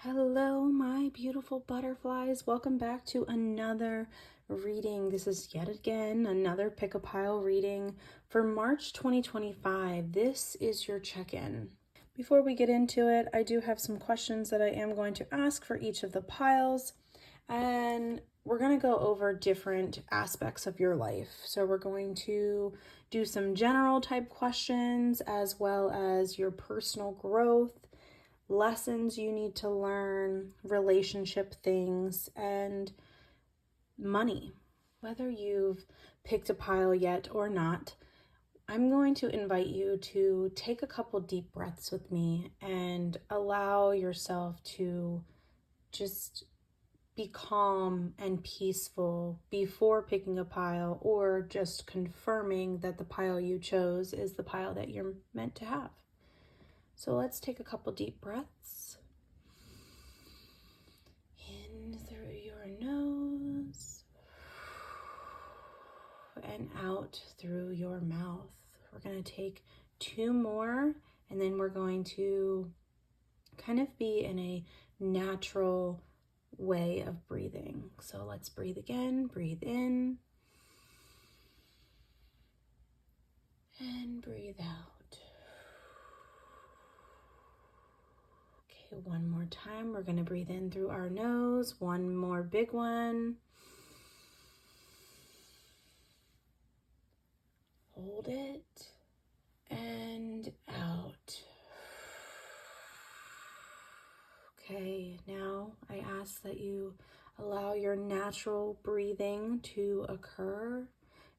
Hello, my beautiful butterflies. Welcome back to another reading. This is yet again another Pick a Pile reading for March 2025. This is your check-in. Before we get into it, I do have some questions that I am going to ask for each of the piles, and we're going to go over different aspects of your life. So we're going to do some general type questions as well as your personal growth, lessons you need to learn, relationship things, and money. Whether you've picked a pile yet or not, I'm going to invite you to take a couple deep breaths with me and allow yourself to just be calm and peaceful before picking a pile or just confirming that the pile you chose is the pile that you're meant to have. So let's take a couple deep breaths. In through your nose and out through your mouth. We're going to take two more, and then we're going to kind of be in a natural way of breathing. So let's breathe again. Breathe in and breathe out. Okay, one more time. We're going to breathe in through our nose. One more big one. Hold it and out. Okay, now I ask that you allow your natural breathing to occur,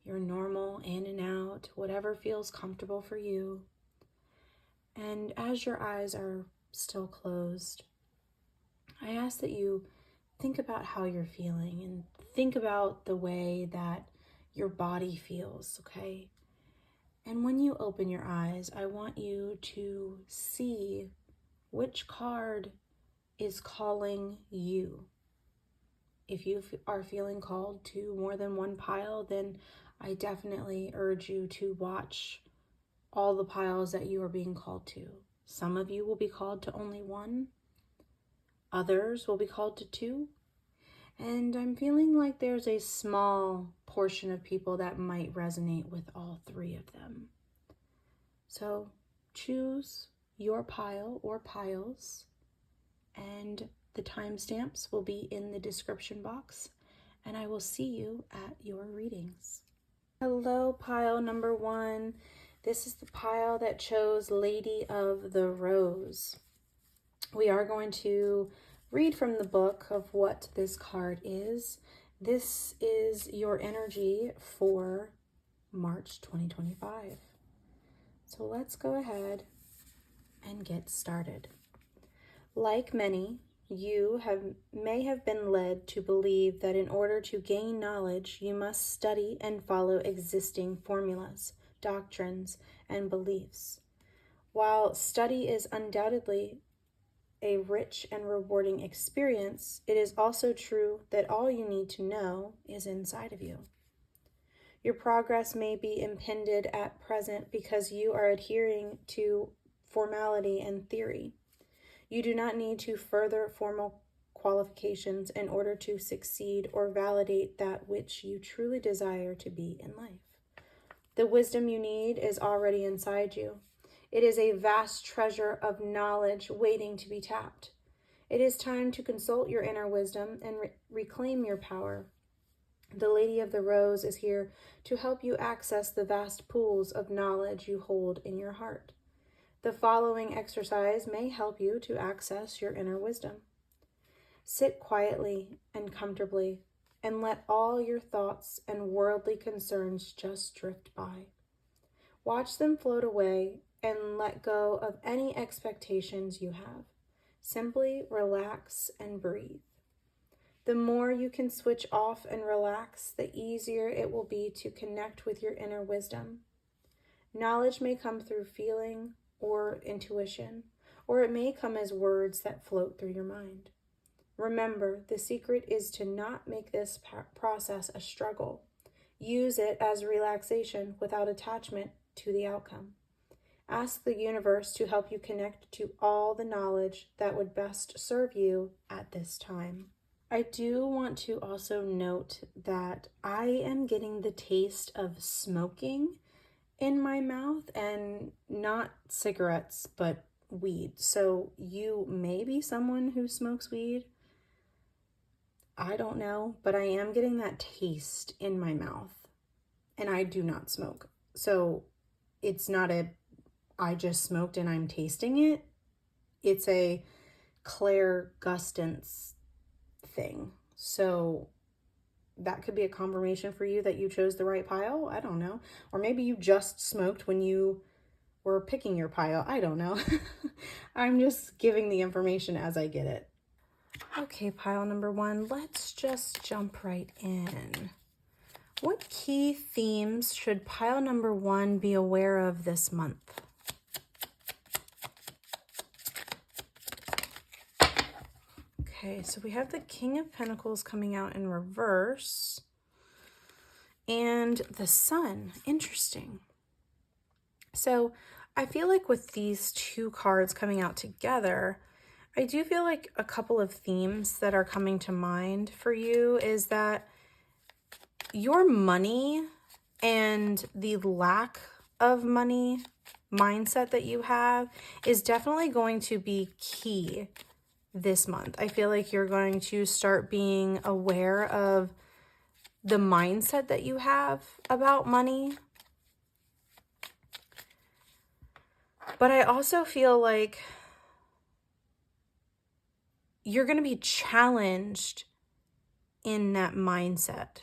your normal in and out, whatever feels comfortable for you. And as your eyes are still closed, I ask that you think about how you're feeling and think about the way that your body feels, okay? And when you open your eyes, I want you to see which card is calling you. If you are feeling called to more than one pile, then I definitely urge you to watch all the piles that you are being called to. Some of you will be called to only one. Others will be called to two. And I'm feeling like there's a small portion of people that might resonate with all three of them. So choose your pile or piles, and the timestamps will be in the description box, and I will see you at your readings. Hello, pile number one. This is the pile that chose Lady of the Rose. We are going to read from the book of what this card is. This is your energy for March 2025. So let's go ahead and get started. Like many, you may have been led to believe that in order to gain knowledge, you must study and follow existing formulas, doctrines, and beliefs. While study is undoubtedly a rich and rewarding experience, it is also true that all you need to know is inside of you. Your progress may be impeded at present because you are adhering to formality and theory. You do not need to further formal qualifications in order to succeed or validate that which you truly desire to be in life. The wisdom you need is already inside you. It is a vast treasure of knowledge waiting to be tapped. It is time to consult your inner wisdom and reclaim your power. The Lady of the Rose is here to help you access the vast pools of knowledge you hold in your heart. The following exercise may help you to access your inner wisdom. Sit quietly and comfortably and let all your thoughts and worldly concerns just drift by. Watch them float away and let go of any expectations you have. Simply relax and breathe. The more you can switch off and relax, the easier it will be to connect with your inner wisdom. Knowledge may come through feeling or intuition, or it may come as words that float through your mind. Remember, the secret is to not make this process a struggle. Use it as relaxation without attachment to the outcome. Ask the universe to help you connect to all the knowledge that would best serve you at this time. I do want to also note that I am getting the taste of smoking in my mouth, and not cigarettes, but weed. So you may be someone who smokes weed. I don't know, but I am getting that taste in my mouth, and I do not smoke. So it's not I just smoked and I'm tasting it. It's a Claire Gustance thing. So that could be a confirmation for you that you chose the right pile. I don't know. Or maybe you just smoked when you were picking your pile. I don't know. I'm just giving the information as I get it. Okay, pile number 1, let's just jump right in. What key themes should pile number 1 be aware of this month? Okay, so we have the King of Pentacles coming out in reverse. And the Sun. Interesting. So I feel like with these two cards coming out together, I do feel like a couple of themes that are coming to mind for you is that your money and the lack of money mindset that you have is definitely going to be key this month. I feel like you're going to start being aware of the mindset that you have about money. But I also feel like you're going to be challenged in that mindset.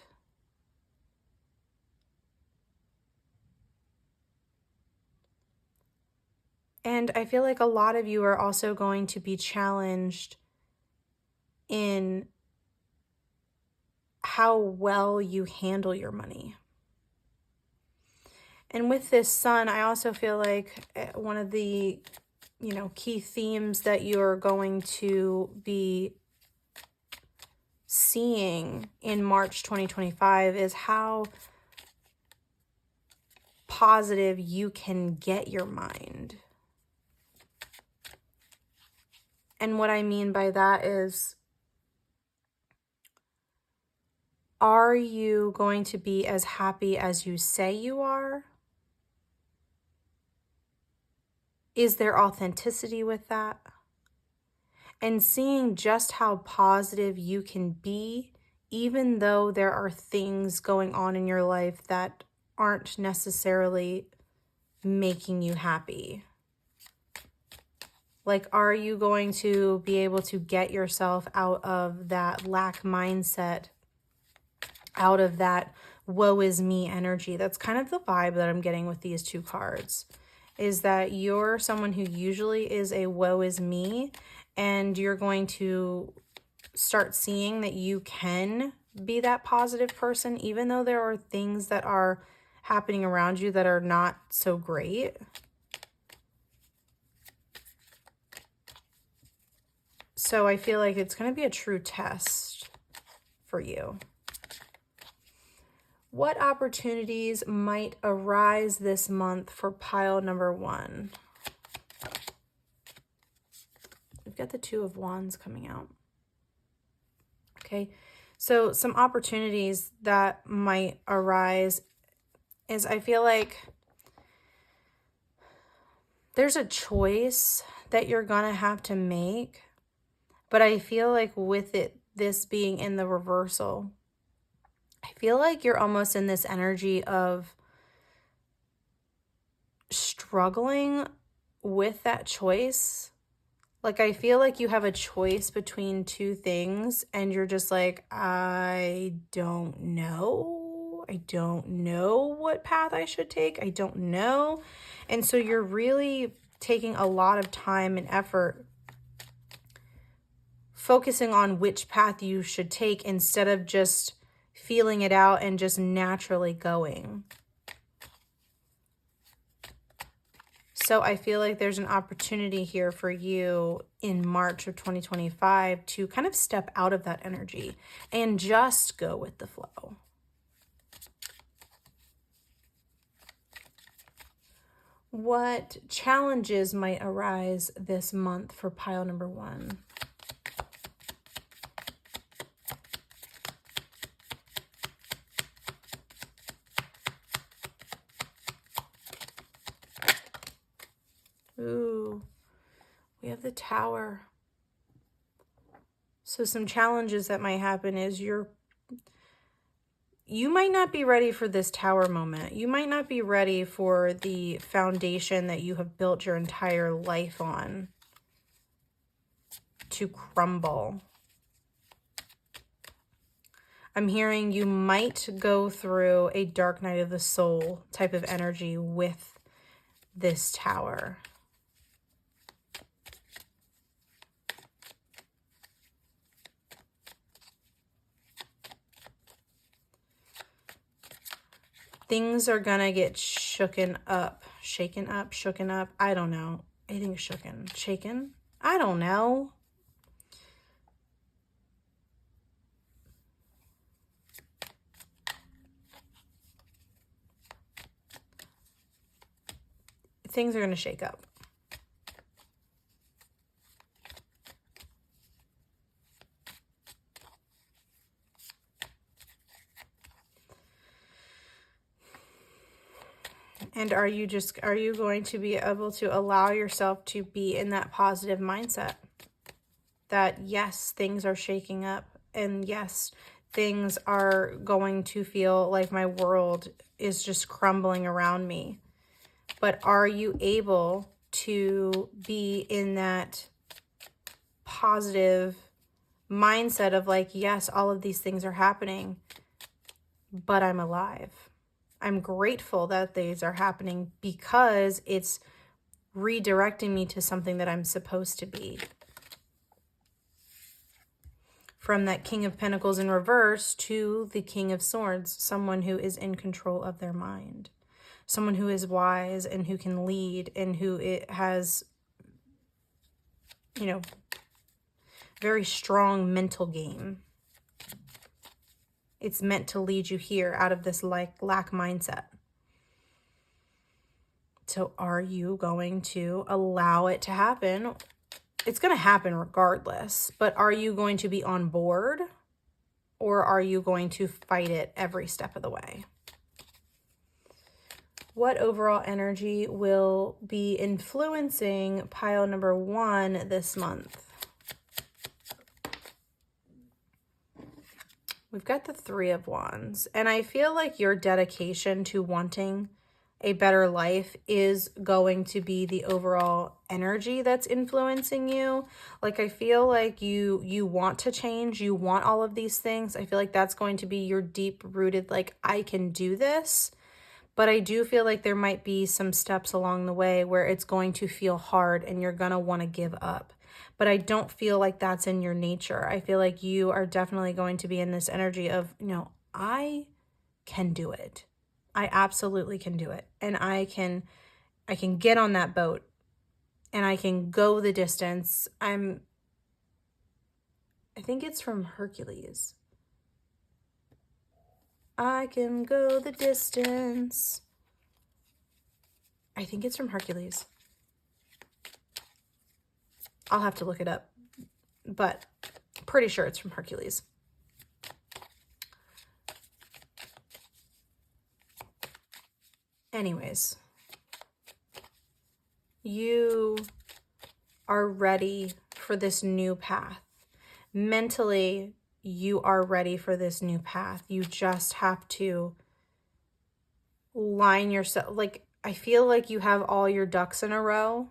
And I feel like a lot of you are also going to be challenged in how well you handle your money. And with this Sun, I also feel like one of the, key themes that you're going to be seeing in March 2025 is how positive you can get your mind. And what I mean by that is, are you going to be as happy as you say you are? Is there authenticity with that? And seeing just how positive you can be, even though there are things going on in your life that aren't necessarily making you happy. Like, are you going to be able to get yourself out of that lack mindset, out of that woe is me energy? That's kind of the vibe that I'm getting with these two cards, is that you're someone who usually is a woe is me, and you're going to start seeing that you can be that positive person, even though there are things that are happening around you that are not so great. So I feel like it's going to be a true test for you. What opportunities might arise this month for pile number 1? We've got the Two of Wands coming out. Okay, so some opportunities that might arise is, I feel like there's a choice that you're going to have to make. But I feel like with this being in the reversal, I feel like you're almost in this energy of struggling with that choice. Like, I feel like you have a choice between two things and you're just like, I don't know. I don't know what path I should take. I don't know. And so you're really taking a lot of time and effort focusing on which path you should take instead of just feeling it out and just naturally going. So I feel like there's an opportunity here for you in March of 2025 to kind of step out of that energy and just go with the flow. What challenges might arise this month for pile number 1? Ooh, we have the Tower. So some challenges that might happen is you might not be ready for this Tower moment. You might not be ready for the foundation that you have built your entire life on to crumble. I'm hearing you might go through a dark night of the soul type of energy with this Tower. Things are gonna get shaken up. I don't know. I think shaken. I don't know. Things are gonna shake up. And are you going to be able to allow yourself to be in that positive mindset that yes, things are shaking up, and yes, things are going to feel like my world is just crumbling around me. But are you able to be in that positive mindset of like, yes, all of these things are happening, but I'm alive. I'm grateful that these are happening because it's redirecting me to something that I'm supposed to be. From that King of Pentacles in reverse to the King of Swords, someone who is in control of their mind. Someone who is wise and who can lead and who it has, you know, very strong mental game. It's meant to lead you here out of this lack mindset. So are you going to allow it to happen? It's going to happen regardless, but are you going to be on board or are you going to fight it every step of the way? What overall energy will be influencing pile number 1 this month? We've got the 3 of Wands, and I feel like your dedication to wanting a better life is going to be the overall energy that's influencing you. Like, I feel like you want to change, you want all of these things. I feel like that's going to be your deep-rooted, like, I can do this. But I do feel like there might be some steps along the way where it's going to feel hard and you're going to want to give up. But I don't feel like that's in your nature. I feel like you are definitely going to be in this energy of, you know, I can do it. I absolutely can do it. And I can get on that boat and I can go the distance. I think it's from Hercules. I can go the distance. I think it's from Hercules. I'll have to look it up, but pretty sure it's from Hercules. Anyways, you are ready for this new path. Mentally, you are ready for this new path. You just have to line yourself. Like, I feel like you have all your ducks in a row.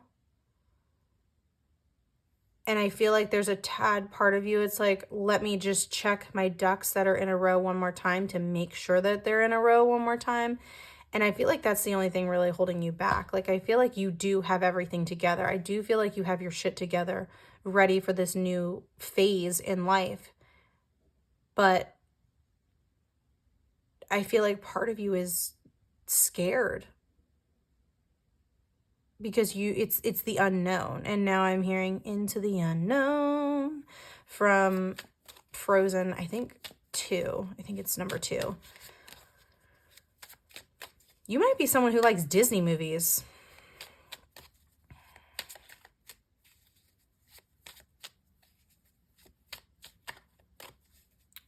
And I feel like there's a tad part of you, it's like, let me just check my ducks that are in a row one more time to make sure that they're in a row one more time. And I feel like that's the only thing really holding you back. Like, I feel like you do have everything together. I do feel like you have your shit together, ready for this new phase in life. But I feel like part of you is scared. Because it's the unknown. And now I'm hearing into the unknown from Frozen, I think 2. I think it's number 2. You might be someone who likes Disney movies.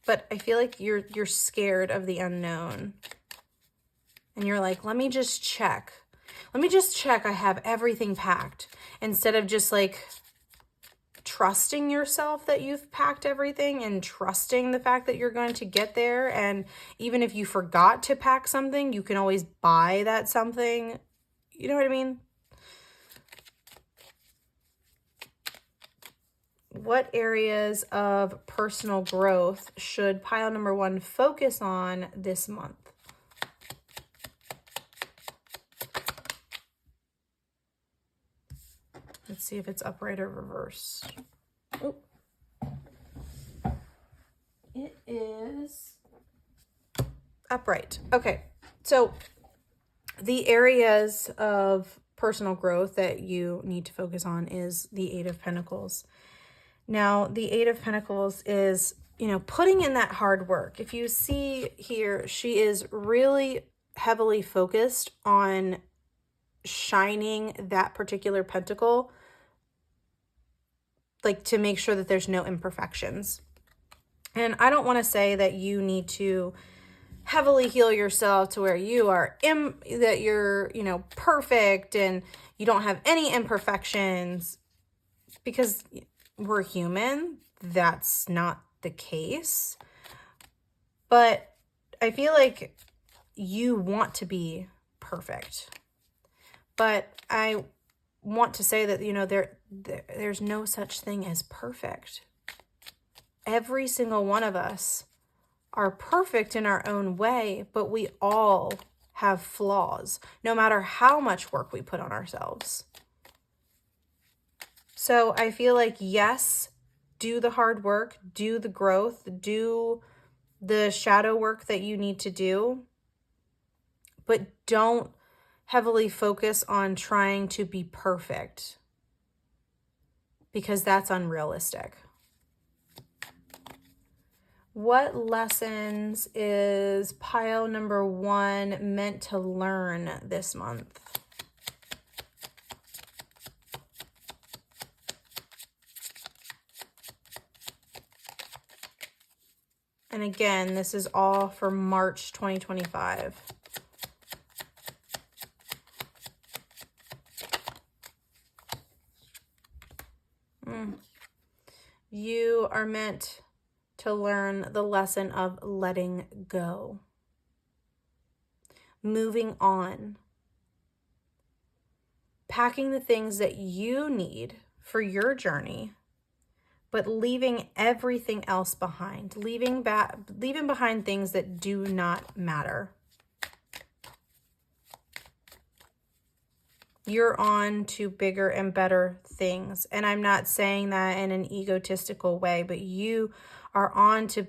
but I feel like you're scared of the unknown. And you're like, let me just check. Let me just check I have everything packed. Instead of just like trusting yourself that you've packed everything and trusting the fact that you're going to get there. And even if you forgot to pack something, you can always buy that something. You know what I mean? What areas of personal growth should pile number 1 focus on this month? Let's see if it's upright or reverse. Oh. It is upright. Okay, so the areas of personal growth that you need to focus on is the Eight of Pentacles. Now, the Eight of Pentacles is, putting in that hard work. If you see here, she is really heavily focused on shining that particular pentacle, like to make sure that there's no imperfections. And I don't want to say that you need to heavily heal yourself to where you are that you're, perfect and you don't have any imperfections, because we're human. That's not the case. But I feel like you want to be perfect. But I want to say that, there's no such thing as perfect. Every single one of us are perfect in our own way, but we all have flaws, no matter how much work we put on ourselves. So I feel like, yes, do the hard work, do the growth, do the shadow work that you need to do, but don't heavily focus on trying to be perfect, because that's unrealistic. What lessons is pile number 1 meant to learn this month? And again, this is all for March 2025. You are meant to learn the lesson of letting go, moving on, packing the things that you need for your journey, but leaving everything else behind, leaving behind things that do not matter. You're on to bigger and better things. And I'm not saying that in an egotistical way, but you are on to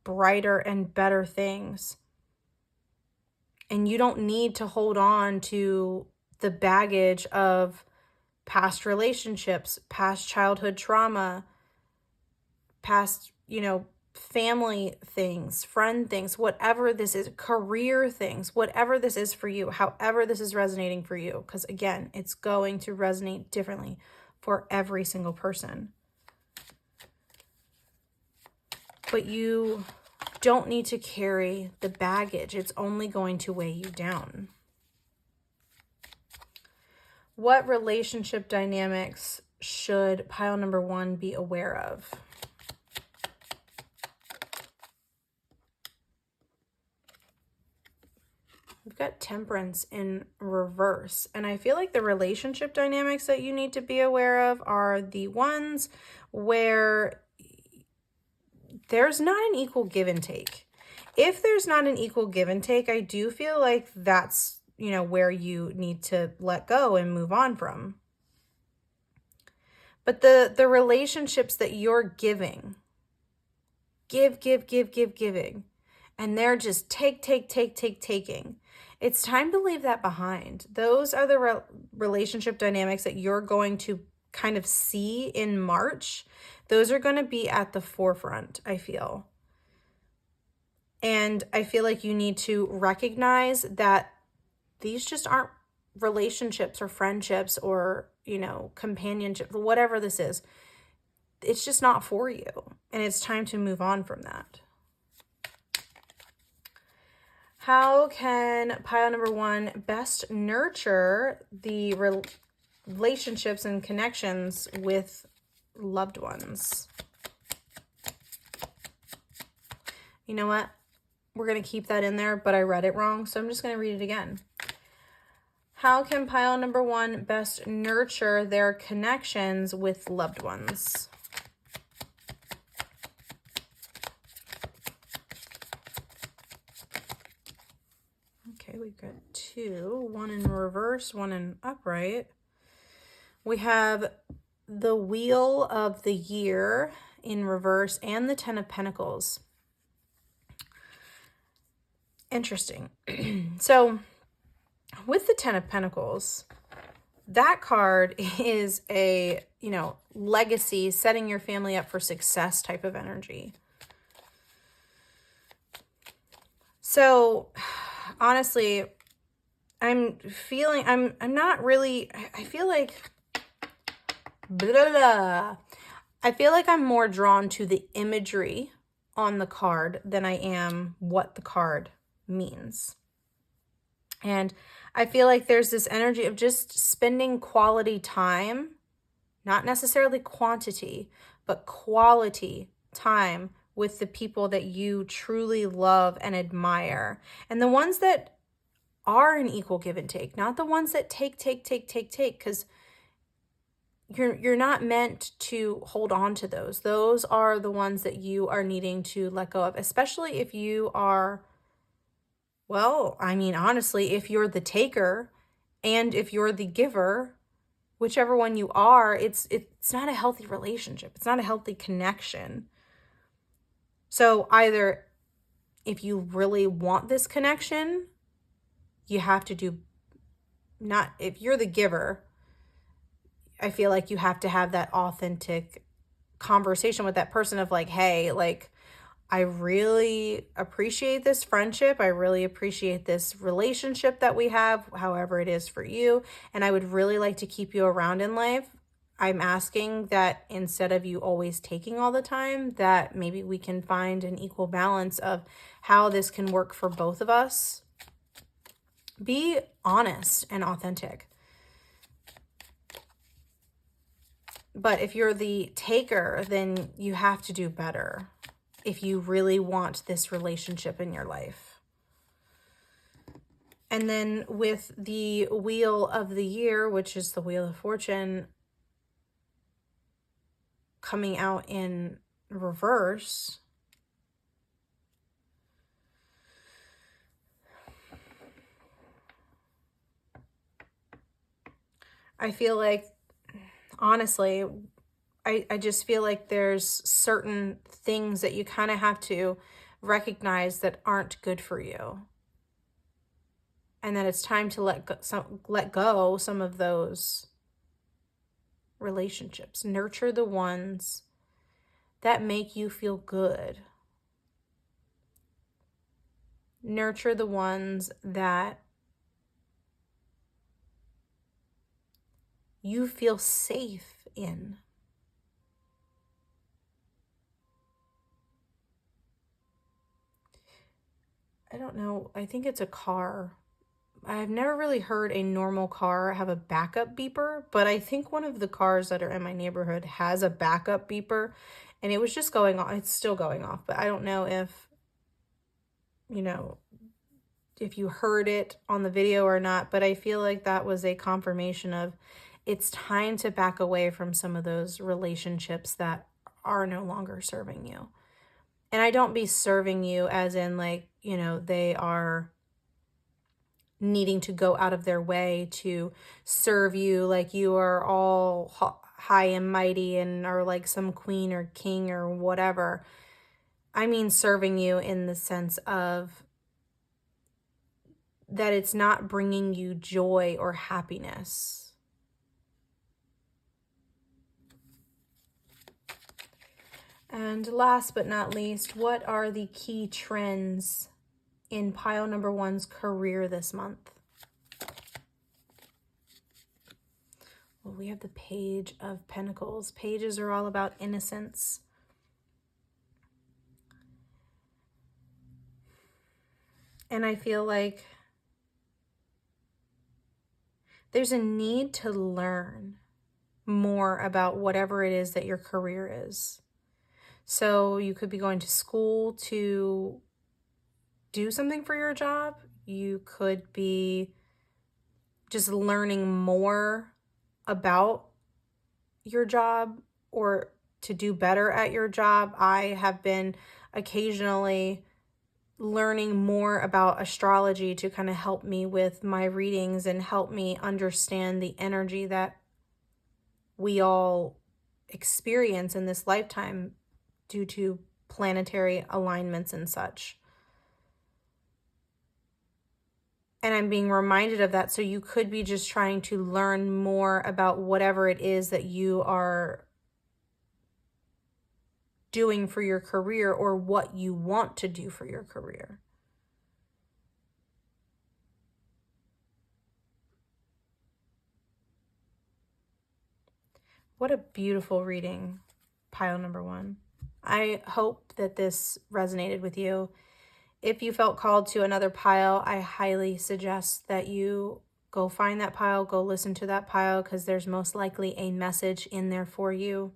brighter and better things. And you don't need to hold on to the baggage of past relationships, past childhood trauma, past, family things, friend things, whatever this is, career things, whatever this is for you, however this is resonating for you. Because again, it's going to resonate differently for every single person. But you don't need to carry the baggage. It's only going to weigh you down. What relationship dynamics should pile number 1 be aware of? We've got Temperance in reverse. And I feel like the relationship dynamics that you need to be aware of are the ones where there's not an equal give and take. If there's not an equal give and take, I do feel like that's, where you need to let go and move on from. But the relationships that you're giving, giving, and they're just taking. It's time to leave that behind. Those are the relationship dynamics that you're going to kind of see in March. Those are going to be at the forefront, I feel. And I feel like you need to recognize that these just aren't relationships or friendships or, companionship, whatever this is. It's just not for you. And it's time to move on from that. How can pile number one best nurture the relationships and connections with loved ones? You know what? We're going to keep that in there, but I read it wrong, so I'm just going to read it again. How can pile number one best nurture their connections with loved ones? Okay, we've got two, one in reverse, one in upright. We have the Wheel of the Year in reverse and the Ten of Pentacles. Interesting. So with the Ten of Pentacles, that card is a, legacy, setting your family up for success type of energy. So honestly, I feel like I feel like I'm more drawn to the imagery on the card than I am what the card means. And I feel like there's this energy of just spending quality time, not necessarily quantity, but quality time with the people that you truly love and admire. And the ones that are an equal give and take, not the ones that take, because you're not meant to hold on to those. Those are the ones that you are needing to let go of, especially if you are, honestly, if you're the taker and if you're the giver, whichever one you are, it's not a healthy relationship. It's not a healthy connection. So either if you really want this connection, you have to if you're the giver, I feel like you have to have that authentic conversation with that person of like, hey, like, I really appreciate this friendship. I really appreciate this relationship that we have, however it is for you. And I would really like to keep you around in life. I'm asking that instead of you always taking all the time, that maybe we can find an equal balance of how this can work for both of us. Be honest and authentic. But if you're the taker, then you have to do better if you really want this relationship in your life. And then with the Wheel of the Year, which is the Wheel of Fortune, coming out in reverse, I feel like, honestly, I just feel like there's certain things that you kind of have to recognize that aren't good for you. And that it's time to let go some of those relationships. Nurture the ones that make you feel good. Nurture the ones that you feel safe in. I don't know. I think it's a car. I've never really heard a normal car have a backup beeper, but I think one of the cars that are in my neighborhood has a backup beeper, and it was just going off. It's still going off, but I don't know if, if you heard it on the video or not, but I feel like that was a confirmation of it's time to back away from some of those relationships that are no longer serving you. And I don't be serving you as in like, they are needing to go out of their way to serve you like you are all high and mighty and are like some queen or king or whatever. I mean serving you in the sense of that it's not bringing you joy or happiness. And last but not least, what are the key trends in pile number one's career this month? Well, we have the Page of Pentacles. Pages are all about innocence. And I feel like there's a need to learn more about whatever it is that your career is. So you could be going to school to do something for your job. You could be just learning more about your job or to do better at your job. I have been occasionally learning more about astrology to kind of help me with my readings and help me understand the energy that we all experience in this lifetime due to planetary alignments and such. And I'm being reminded of that. So you could be just trying to learn more about whatever it is that you are doing for your career or what you want to do for your career. What a beautiful reading, pile number 1. I hope that this resonated with you. If you felt called to another pile, I highly suggest that you go find that pile, go listen to that pile, because there's most likely a message in there for you.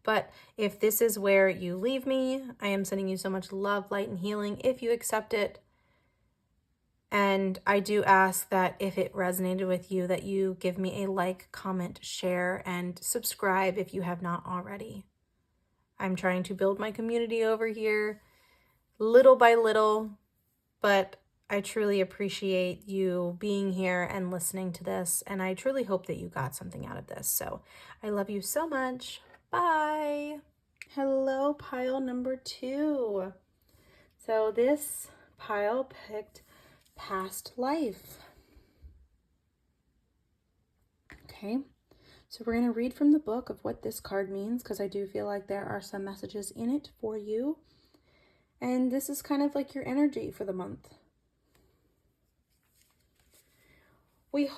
But if this is where you leave me, I am sending you so much love, light, and healing if you accept it. And I do ask that if it resonated with you, that you give me a like, comment, share, and subscribe if you have not already. I'm trying to build my community over here little by little, but I truly appreciate you being here and listening to this, and I truly hope that you got something out of this. So I love you so much. Bye. Hello, pile number 2. So this pile picked past life. Okay, so we're going to read from the book of what this card means, because I do feel like there are some messages in it for you. And this is kind of like your energy for the month. We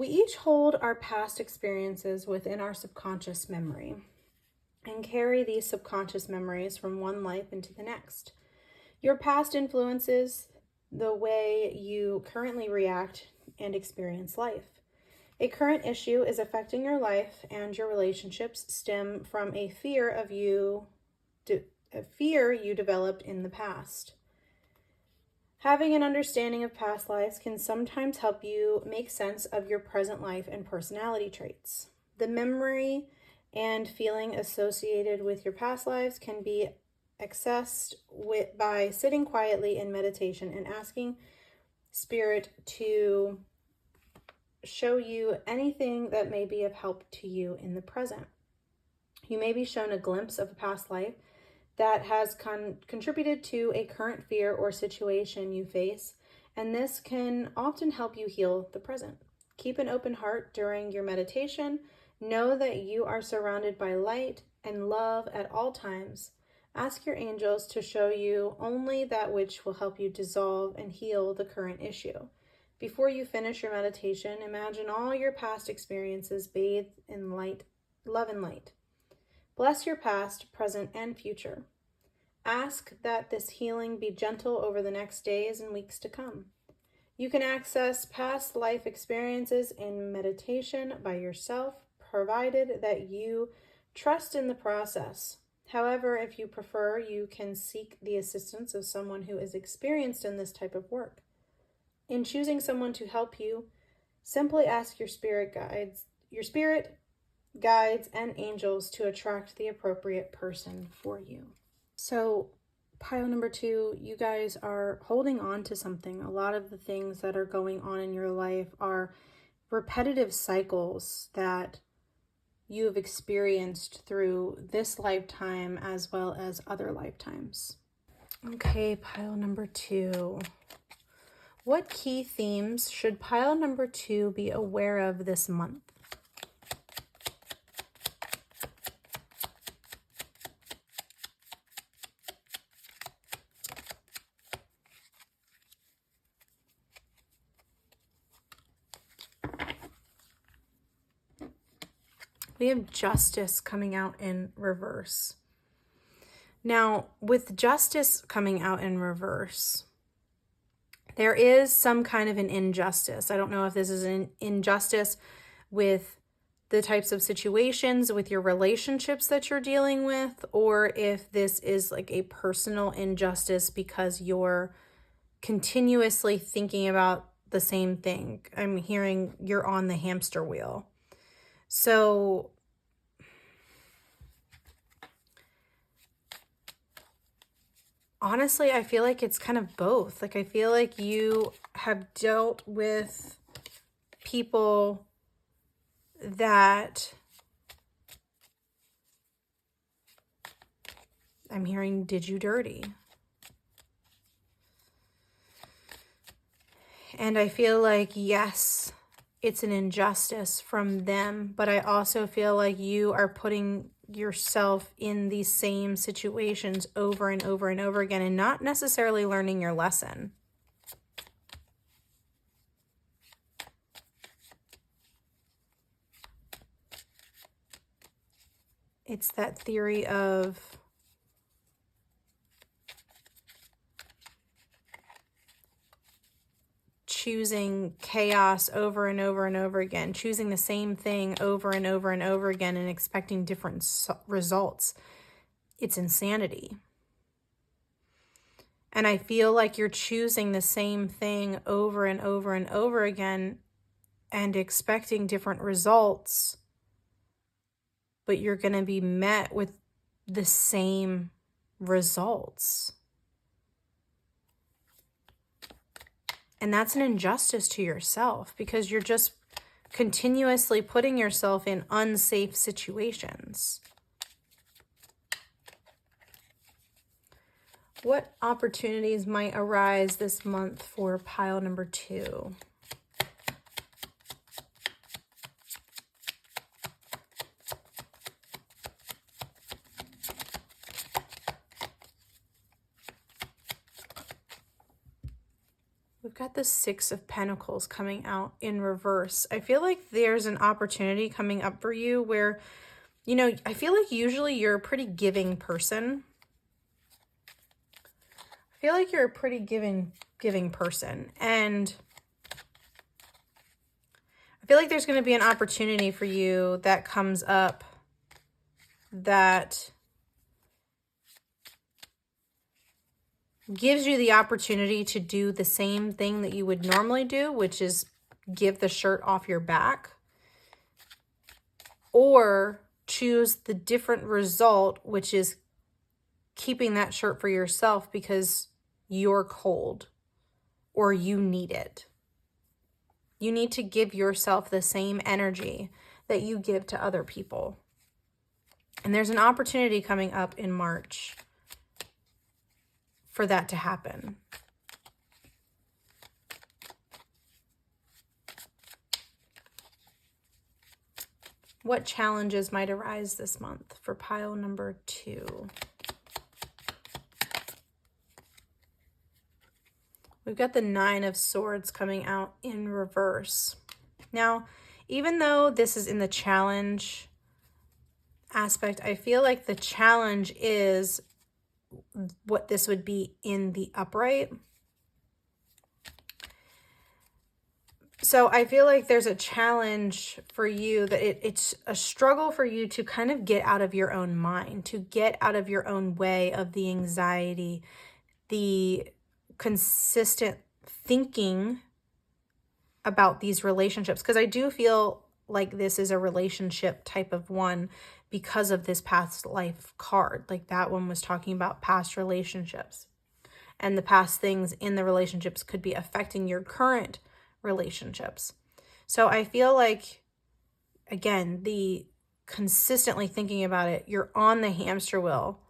each hold our past experiences within our subconscious memory and carry these subconscious memories from one life into the next. Your past influences the way you currently react and experience life. A current issue is affecting your life, and your relationships stem from a fear you developed in the past. Having an understanding of past lives can sometimes help you make sense of your present life and personality traits. The memory and feeling associated with your past lives can be accessed by sitting quietly in meditation and asking Spirit to show you anything that may be of help to you in the present. You may be shown a glimpse of a past life that has contributed to a current fear or situation you face, and this can often help you heal the present. Keep an open heart during your meditation. Know that you are surrounded by light and love at all times. Ask your angels to show you only that which will help you dissolve and heal the current issue. Before you finish your meditation, imagine all your past experiences bathed in light, love and light. Bless your past, present, and future. Ask that this healing be gentle over the next days and weeks to come. You can access past life experiences in meditation by yourself, provided that you trust in the process. However, if you prefer, you can seek the assistance of someone who is experienced in this type of work. In choosing someone to help you, simply ask your spirit guides, and angels to attract the appropriate person for you. So, pile number 2, you guys are holding on to something. A lot of the things that are going on in your life are repetitive cycles that you have experienced through this lifetime as well as other lifetimes. Okay, pile number 2. What key themes should pile number 2 be aware of this month? We have justice coming out in reverse. Now, with justice coming out in reverse, there is some kind of an injustice. I don't know if this is an injustice with the types of situations with your relationships that you're dealing with, or if this is like a personal injustice because you're continuously thinking about the same thing. I'm hearing you're on the hamster wheel. So honestly, I feel like it's kind of both. Like, I feel like you have dealt with people that I'm hearing did you dirty. And I feel like, yes, it's an injustice from them, but I also feel like you are putting yourself in these same situations over and over and over again and not necessarily learning your lesson. It's that theory of choosing chaos over and over and over again, choosing the same thing over and over and over again and expecting different results. It's insanity. And I feel like you're choosing the same thing over and over and over again and expecting different results, but you're going to be met with the same results. And that's an injustice to yourself because you're just continuously putting yourself in unsafe situations. What opportunities might arise this month for pile number 2? We've got the 6 of Pentacles coming out in reverse. I feel like there's an opportunity coming up for you where, you know, I feel like usually you're a pretty giving person. I feel like you're a pretty giving person. And I feel like there's going to be an opportunity for you that comes up that gives you the opportunity to do the same thing that you would normally do, which is give the shirt off your back, or choose the different result, which is keeping that shirt for yourself because you're cold or you need it. You need to give yourself the same energy that you give to other people. And there's an opportunity coming up in March for that to happen. What challenges might arise this month for pile number 2? We've got the 9 of Swords coming out in reverse. Now, even though this is in the challenge aspect, I feel like the challenge is what this would be in the upright. So I feel like there's a challenge for you that it's a struggle for you to kind of get out of your own mind, to get out of your own way of the anxiety, the consistent thinking about these relationships. Because I do feel like this is a relationship type of one because of this past life card. Like that one was talking about past relationships. And the past things in the relationships could be affecting your current relationships. So I feel like, again, the consistently thinking about it, you're on the hamster wheel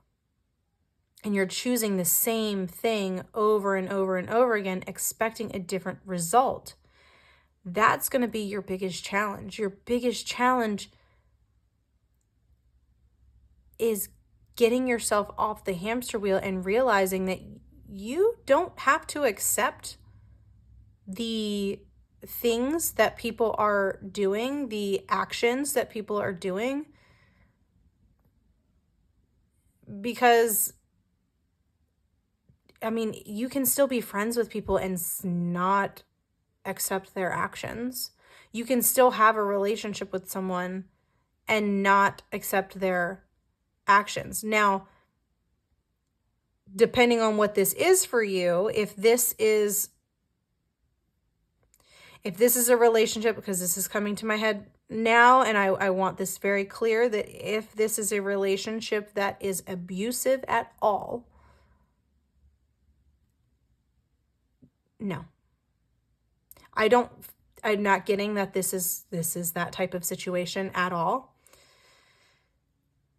and you're choosing the same thing over and over and over again, expecting a different result. That's going to be your biggest challenge. Your biggest challenge is getting yourself off the hamster wheel and realizing that you don't have to accept the things that people are doing, the actions that people are doing, because I mean, you can still be friends with people and not accept their actions. You can still have a relationship with someone and not accept their actions. Now, depending on what this is for you, if this is a relationship, because this is coming to my head now, and I want this very clear, that if this is a relationship that is abusive at all, no. I'm not getting that this is that type of situation at all.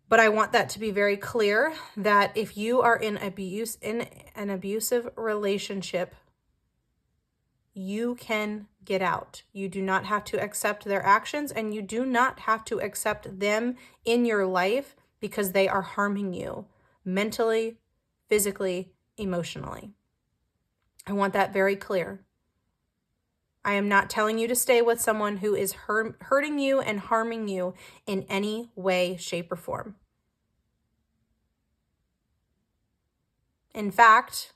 But I want that to be very clear, that if you are in an abusive relationship, you can get out. You do not have to accept their actions, and you do not have to accept them in your life because they are harming you mentally, physically, emotionally. I want that very clear. I am not telling you to stay with someone who is hurting you and harming you in any way, shape, or form. In fact,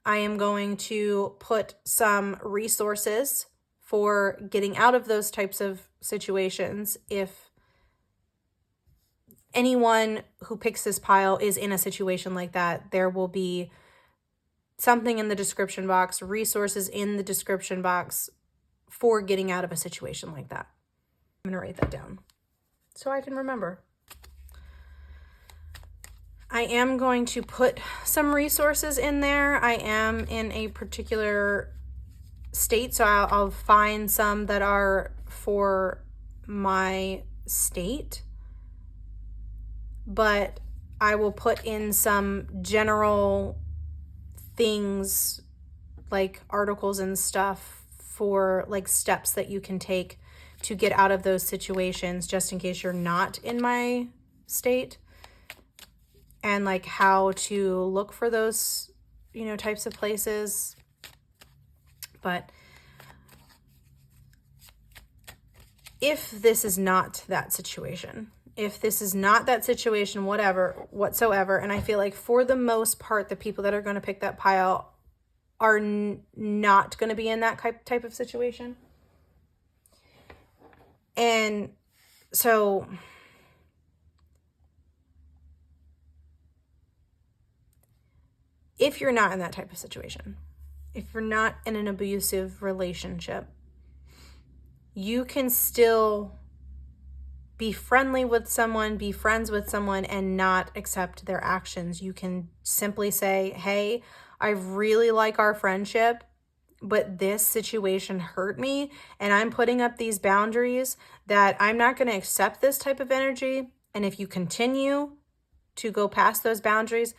I am going to put some resources for getting out of those types of situations. If anyone who picks this pile is in a situation like that, there will be something in the description box, resources in the description box for getting out of a situation like that. I'm going to write that down so I can remember. I am going to put some resources in there. I am in a particular state, so I'll find some that are for my state, but I will put in some general things like articles and stuff for like steps that you can take to get out of those situations, just in case you're not in my state, and like how to look for those, types of places. But if this is not that situation, whatsoever, and I feel like for the most part, the people that are going to pick that pile are not going to be in that type of situation. And so if you're not in that type of situation, if you're not in an abusive relationship, you can still be friendly with someone, be friends with someone, and not accept their actions. You can simply say, hey, I really like our friendship, but this situation hurt me, and I'm putting up these boundaries that I'm not going to accept this type of energy. And if you continue to go past those boundaries,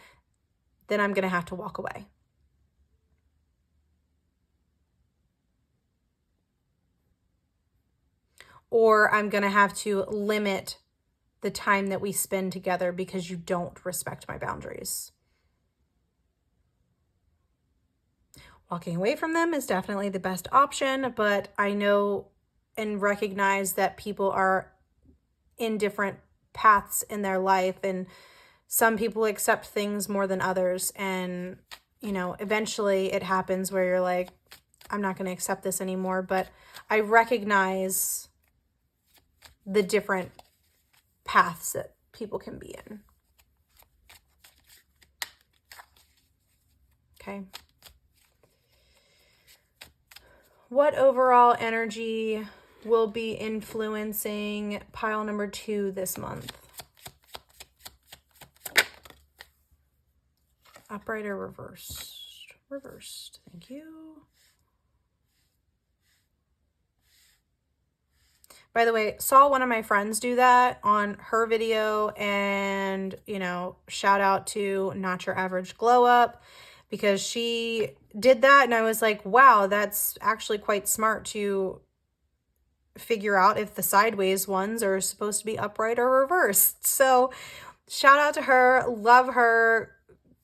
then I'm going to have to walk away. Or I'm going to have to limit the time that we spend together because you don't respect my boundaries. Walking away from them is definitely the best option, but I know and recognize that people are in different paths in their life, and some people accept things more than others. And, eventually it happens where you're like, I'm not going to accept this anymore. But I recognize the different paths that people can be in. Okay. What overall energy will be influencing pile number 2 this month? Upright or reversed? Reversed. Thank you. By the way, saw one of my friends do that on her video, and, shout out to Not Your Average Glow Up, because she did that, and I was like, wow, that's actually quite smart to figure out if the sideways ones are supposed to be upright or reversed. So shout out to her. Love her.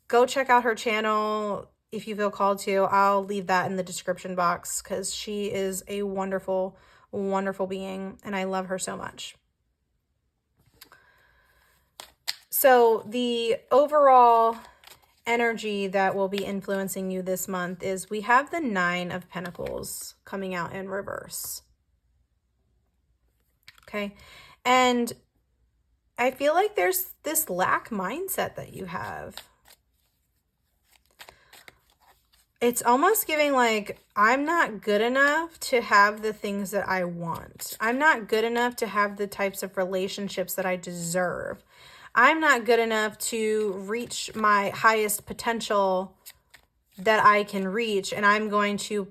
Go check out her channel if you feel called to. I'll leave that in the description box because she is a wonderful, wonderful being, and I love her so much. So the overall energy that will be influencing you this month is we have the Nine of Pentacles coming out in reverse. Okay. And I feel like there's this lack mindset that you have. It's almost giving like, I'm not good enough to have the things that I want. I'm not good enough to have the types of relationships that I deserve. I'm not good enough to reach my highest potential that I can reach. And I'm going to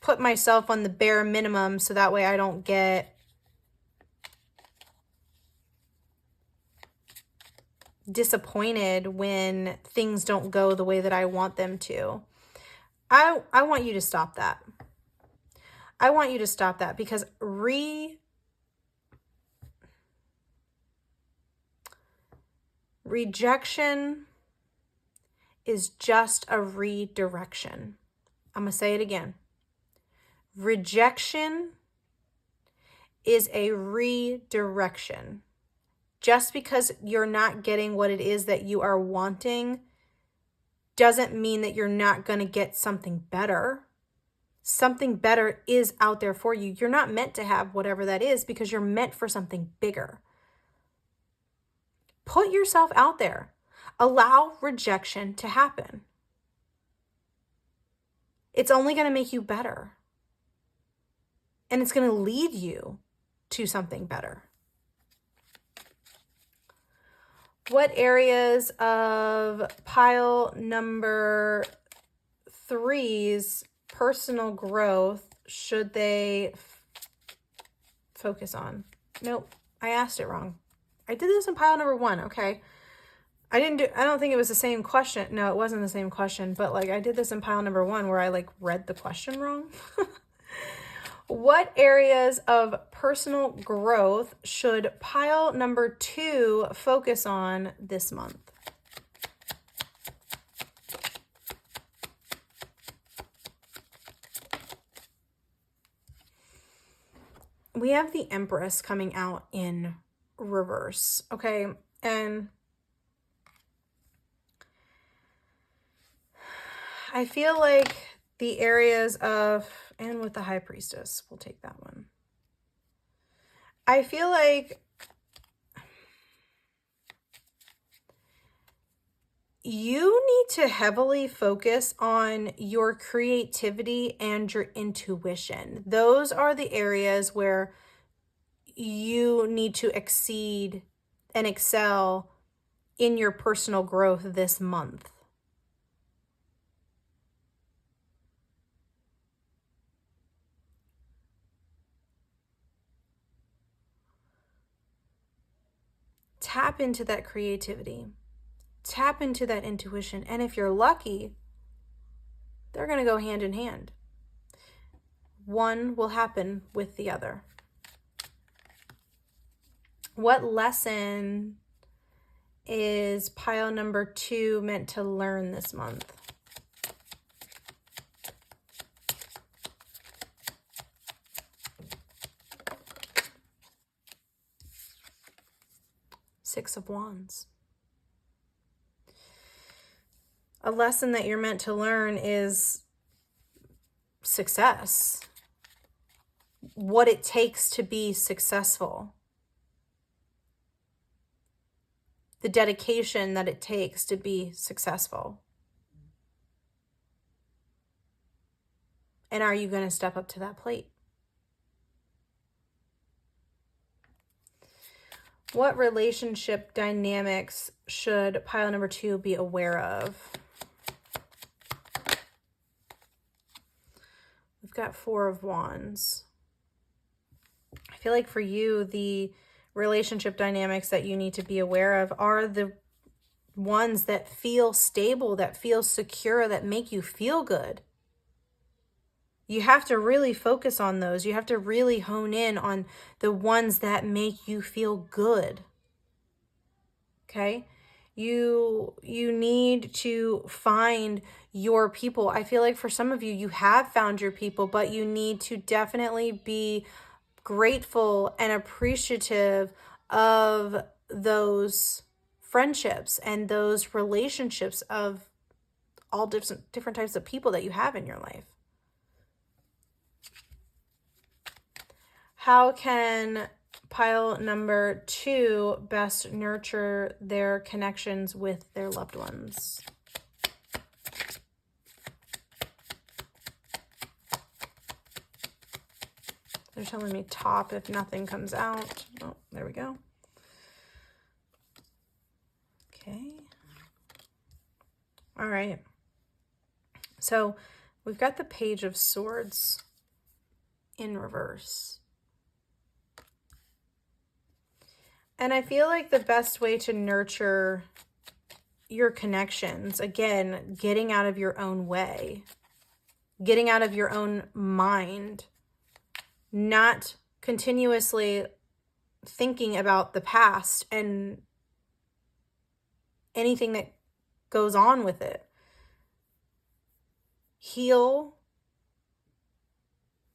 put myself on the bare minimum so that way I don't get disappointed when things don't go the way that I want them to. I want you to stop that. I want you to stop that because rejection is just a redirection. I'm going to say it again. Rejection is a redirection. Just because you're not getting what it is that you are wanting doesn't mean that you're not going to get something better. Something better is out there for you. You're not meant to have whatever that is because you're meant for something bigger. Put yourself out there. Allow rejection to happen. It's only going to make you better. And it's going to lead you to something better. What areas of pile number 3's personal growth should they focus on? Nope, I asked it wrong. I did this in pile number 1, okay. I don't think it was the same question. No, it wasn't the same question, but like I did this in pile number 1 where I like read the question wrong. What areas of personal growth should pile number 2 focus on this month? We have the Empress coming out in reverse, okay? And I feel like the areas of, and with the High Priestess, we'll take that one. I feel like you need to heavily focus on your creativity and your intuition. Those are the areas where you need to exceed and excel in your personal growth this month. Tap into that creativity. Tap into that intuition. And if you're lucky, they're going to go hand in hand. One will happen with the other. What lesson is pile number 2 meant to learn this month? Six of Wands. A lesson that you're meant to learn is success. What it takes to be successful. The dedication that it takes to be successful. And are you going to step up to that plate? What relationship dynamics should pile number 2 be aware of? We've got 4 of Wands. I feel like for you, the relationship dynamics that you need to be aware of are the ones that feel stable, that feel secure, that make you feel good. You have to really focus on those. You have to really hone in on the ones that make you feel good. Okay? You need to find your people. I feel like for some of you, you have found your people, but you need to definitely be grateful and appreciative of those friendships and those relationships of all different types of people that you have in your life. How can pile number 2 best nurture their connections with their loved ones? They're telling me top if nothing comes out. Oh, there we go. Okay. All right. So we've got the Page of Swords in reverse. And I feel like the best way to nurture your connections, again, getting out of your own way, getting out of your own mind, not continuously thinking about the past and anything that goes on with it. Heal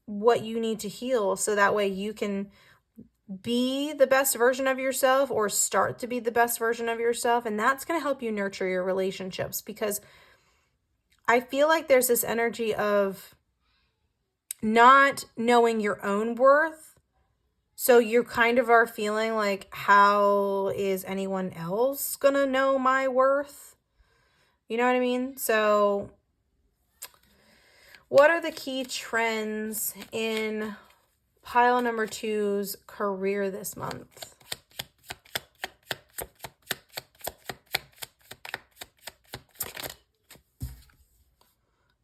what you need to heal so that way you can be the best version of yourself or start to be the best version of yourself. And that's going to help you nurture your relationships, because I feel like there's this energy of not knowing your own worth. So you kind of are feeling like, how is anyone else going to know my worth? You know what I mean? So what are the key trends in pile number 2's career this month?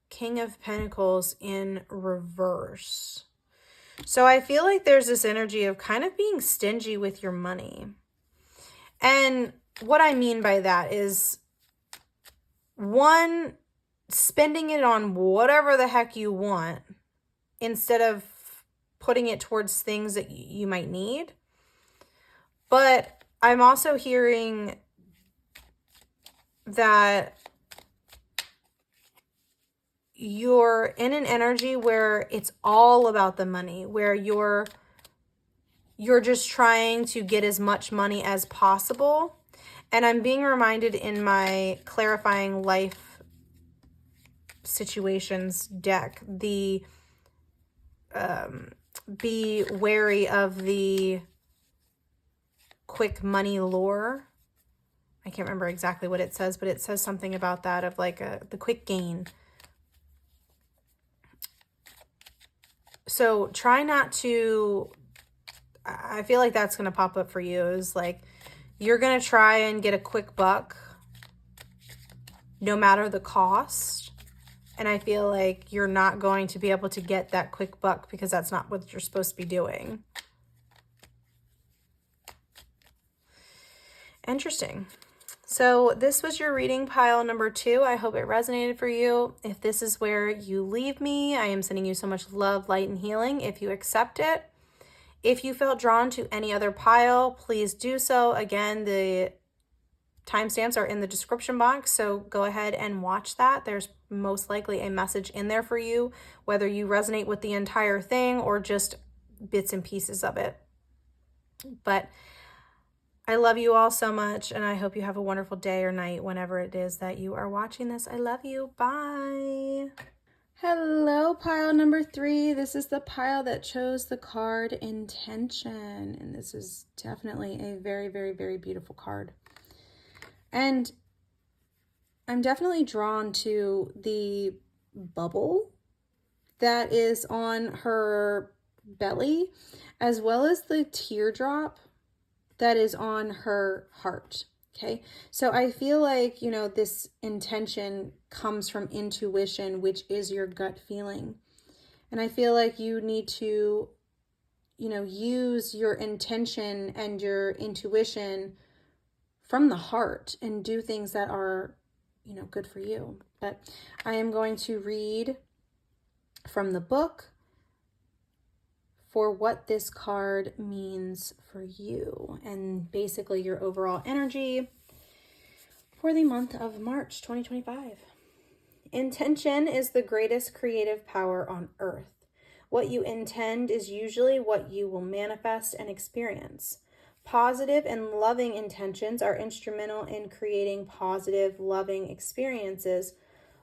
King of Pentacles in reverse. So I feel like there's this energy of kind of being stingy with your money. And what I mean by that is, one, spending it on whatever the heck you want instead of putting it towards things that you might need. But I'm also hearing that you're in an energy where it's all about the money, where you're just trying to get as much money as possible. And I'm being reminded in my clarifying life situations deck, the be wary of the quick money lure. I can't remember exactly what it says, but it says something about that, of like the quick gain. So try not to, I feel like that's going to pop up for you, is like, you're going to try and get a quick buck no matter the cost. And I feel like you're not going to be able to get that quick buck, because that's not what you're supposed to be doing. Interesting. So this was your reading, pile number 2. I hope it resonated for you. If this is where you leave me, I am sending you so much love, light, and healing if you accept it. If you felt drawn to any other pile, please do so. Again, the timestamps are in the description box, so go ahead and watch that. There's most likely a message in there for you, whether you resonate with the entire thing or just bits and pieces of it. But I love you all so much, and I hope you have a wonderful day or night whenever it is that you are watching this. I love you. Bye. Hello, pile number 3. This is the pile that chose the card Intention, and this is definitely a very, very, very beautiful card. And I'm definitely drawn to the bubble that is on her belly, as well as the teardrop that is on her heart. Okay, so I feel like, you know, this intention comes from intuition, which is your gut feeling. And I feel like you need to, you know, use your intention and your intuition from the heart and do things that are, you know, good for you. But I am going to read from the book for what this card means for you, and basically your overall energy for the month of March 2025. Intention is the greatest creative power on earth. What you intend is usually what you will manifest and experience. Positive and loving intentions are instrumental in creating positive, loving experiences.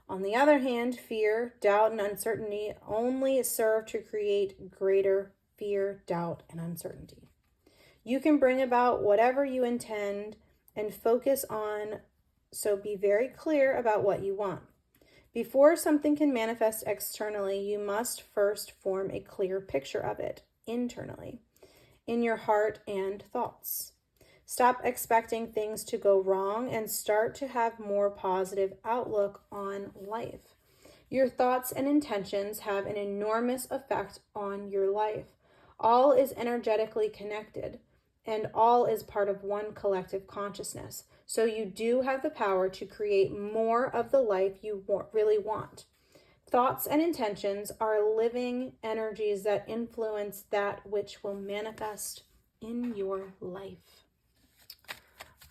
On the other hand, fear, doubt, and uncertainty only serve to create greater fear, doubt, and uncertainty. You can bring about whatever you intend and focus on, so be very clear about what you want. Before something can manifest externally, you must first form a clear picture of it internally, in your heart and thoughts. Stop expecting things to go wrong and start to have more positive outlook on life. Your thoughts and intentions have an enormous effect on your life. All is energetically connected, and all is part of one collective consciousness. So you do have the power to create more of the life you really want. Thoughts and intentions are living energies that influence that which will manifest in your life.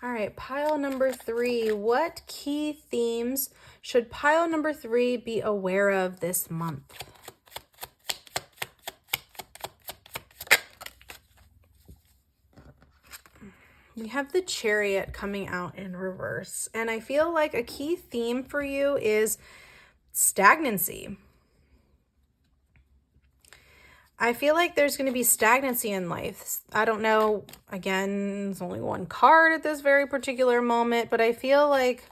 All right, pile number 3. What key themes should pile number 3 be aware of this month? We have the Chariot coming out in reverse, and I feel like a key theme for you is stagnancy. I feel like there's going to be stagnancy in life. I don't know, again, there's only one card at this very particular moment, but I feel like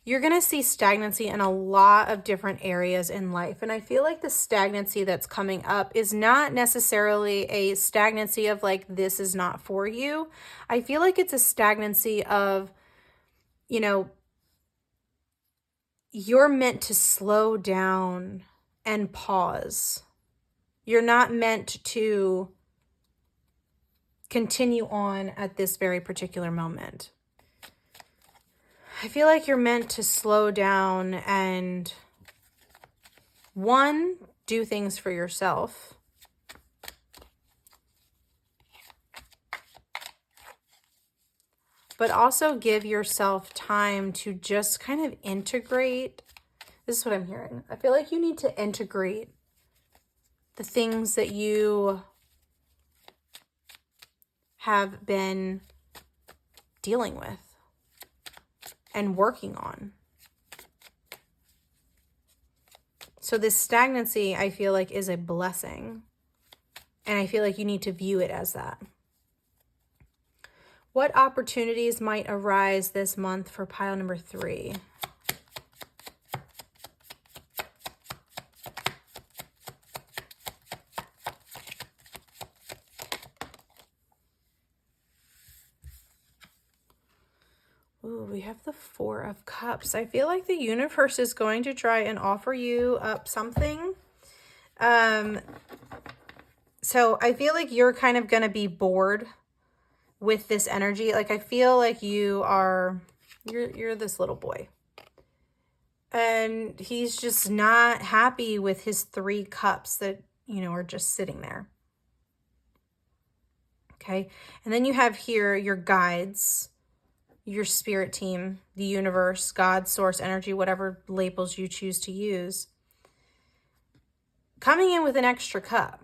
you're going to see stagnancy in a lot of different areas in life. And I feel like the stagnancy that's coming up is not necessarily a stagnancy of like, this is not for you. I feel like it's a stagnancy of, you know, you're meant to slow down and pause. You're not meant to continue on at this very particular moment. I feel like you're meant to slow down and, one, do things for yourself. But also give yourself time to just kind of integrate. This is what I'm hearing. I feel like you need to integrate the things that you have been dealing with and working on. So this stagnancy, I feel like, is a blessing. And I feel like you need to view it as that. What opportunities might arise this month for pile number 3? Ooh, we have the 4 of Cups. I feel like the universe is going to try and offer you up something. So I feel like you're kind of going to be bored with this energy. Like, I feel like you're this little boy. And he's just not happy with his 3 cups that, you know, are just sitting there. Okay. And then you have here your guides, your spirit team, the universe, God, source, energy, whatever labels you choose to use, coming in with an extra cup.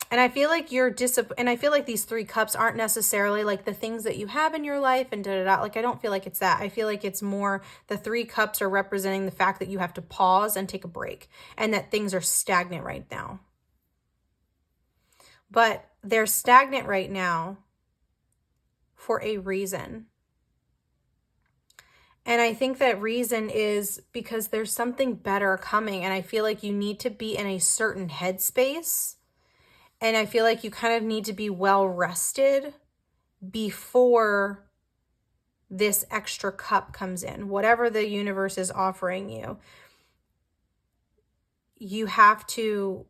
And I feel like and I feel like these 3 cups aren't necessarily like the things that you have in your life and da-da-da. Like, I don't feel like it's that. I feel like it's more the 3 cups are representing the fact that you have to pause and take a break and that things are stagnant right now. But they're stagnant right now for a reason. And I think that reason is because there's something better coming. And I feel like you need to be in a certain headspace. And I feel like you kind of need to be well rested before this extra cup comes in. Whatever the universe is offering you, you have to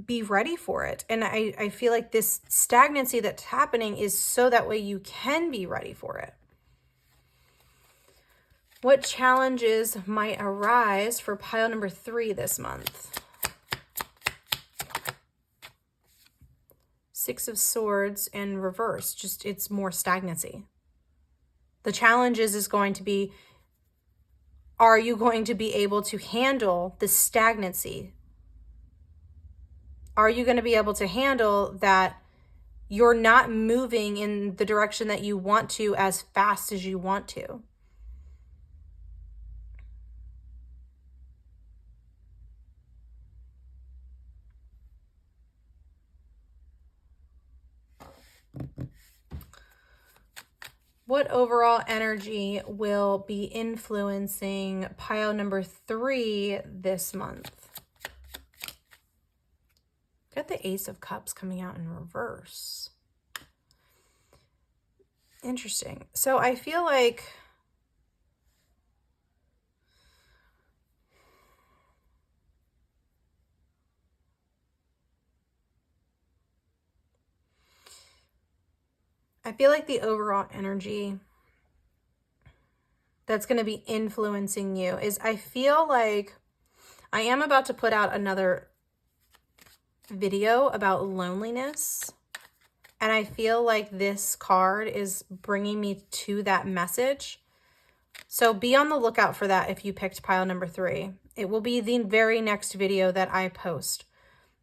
be ready for it. And I feel like this stagnancy that's happening is so that way you can be ready for it. What challenges might arise for pile number 3 this month? 6 of Swords in reverse. Just, it's more stagnancy. The challenge is going to be, are you going to be able to handle the stagnancy? Are you going to be able to handle that you're not moving in the direction that you want to as fast as you want to? What overall energy will be influencing pile number 3 this month? Got the Ace of Cups coming out in reverse. Interesting. So I feel like the overall energy that's going to be influencing you is, I feel like I am about to put out another video about loneliness. And I feel like this card is bringing me to that message. So be on the lookout for that if you picked pile number 3. It will be the very next video that I post.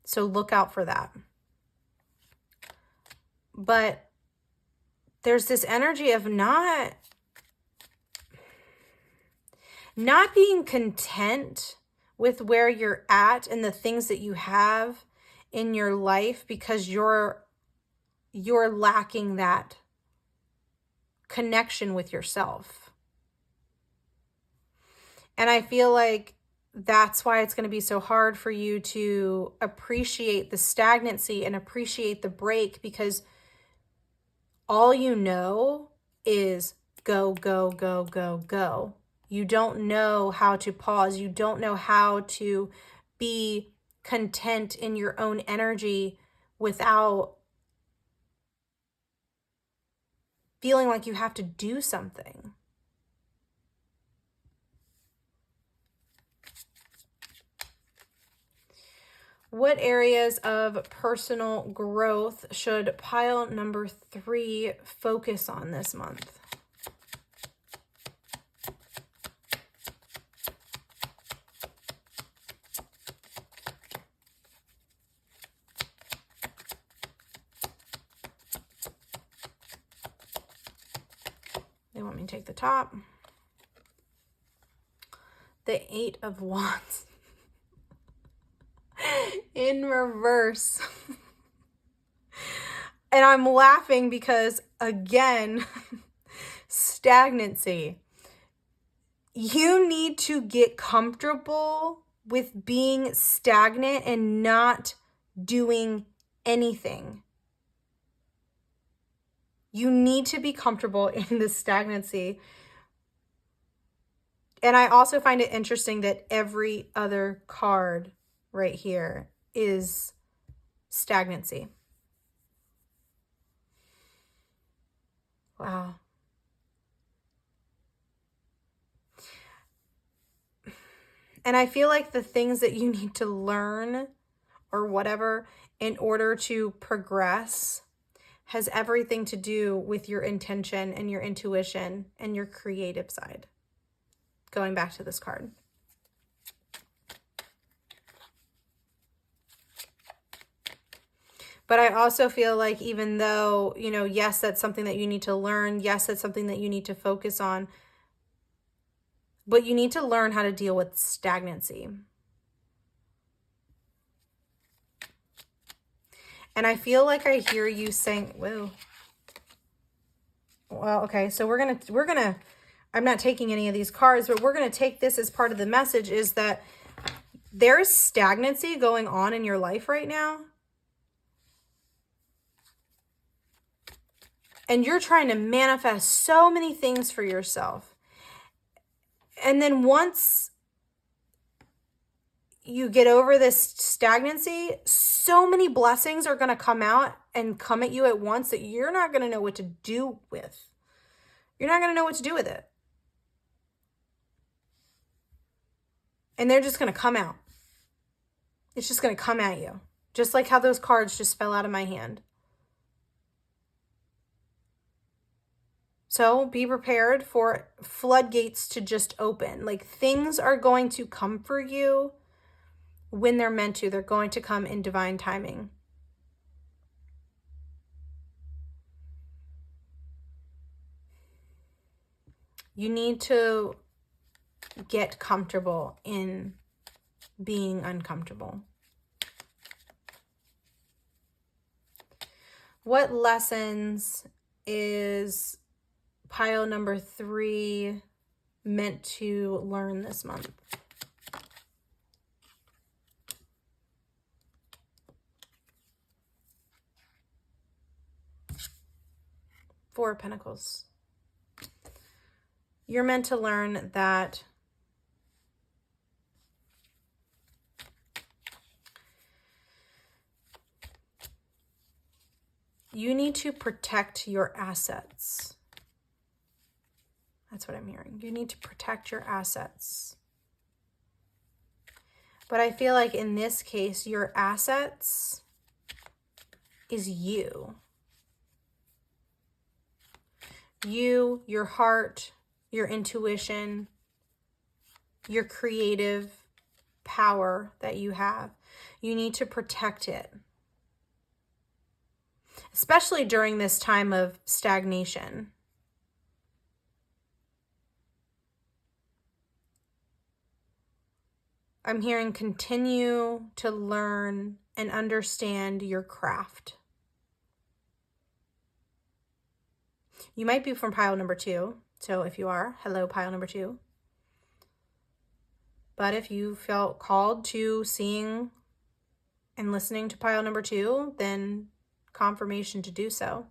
So look out for that. But there's this energy of not being content with where you're at and the things that you have in your life because you're lacking that connection with yourself. And I feel like that's why it's going to be so hard for you to appreciate the stagnancy and appreciate the break, because all you know is go, go, go, go, go. You don't know how to pause. You don't know how to be content in your own energy without feeling like you have to do something. What areas of personal growth should pile number 3 focus on this month? They want me to take the top. The 8 of Wands. In reverse. And I'm laughing because, again, stagnancy. You need to get comfortable with being stagnant and not doing anything. You need to be comfortable in the stagnancy. And I also find it interesting that every other card right here is stagnancy. Wow. And I feel like the things that you need to learn or whatever in order to progress has everything to do with your intention and your intuition and your creative side. Going back to this card. But I also feel like even though, you know, yes, that's something that you need to learn. Yes, that's something that you need to focus on. But you need to learn how to deal with stagnancy. And I feel like I hear you saying, whoa. Well, okay, so we're gonna, I'm not taking any of these cards, but we're gonna take this as part of the message, is that there's stagnancy going on in your life right now. And you're trying to manifest so many things for yourself. And then once you get over this stagnancy, so many blessings are going to come out and come at you at once that you're not going to know what to do with. You're not going to know what to do with it. And they're just going to come out. It's just going to come at you. Just like how those cards just fell out of my hand. So be prepared for floodgates to just open. Like, things are going to come for you when they're meant to. They're going to come in divine timing. You need to get comfortable in being uncomfortable. What lessons is pile number 3 meant to learn this month? Four of Pentacles. You're meant to learn that you need to protect your assets. That's what I'm hearing. You need to protect your assets. But I feel like in this case, your assets is you. You, your heart, your intuition, your creative power that you have. You need to protect it. Especially during this time of stagnation. I'm hearing continue to learn and understand your craft. You might be from pile number 2. So if you are, hello, pile number 2. But if you felt called to seeing and listening to pile number 2, then confirmation to do so.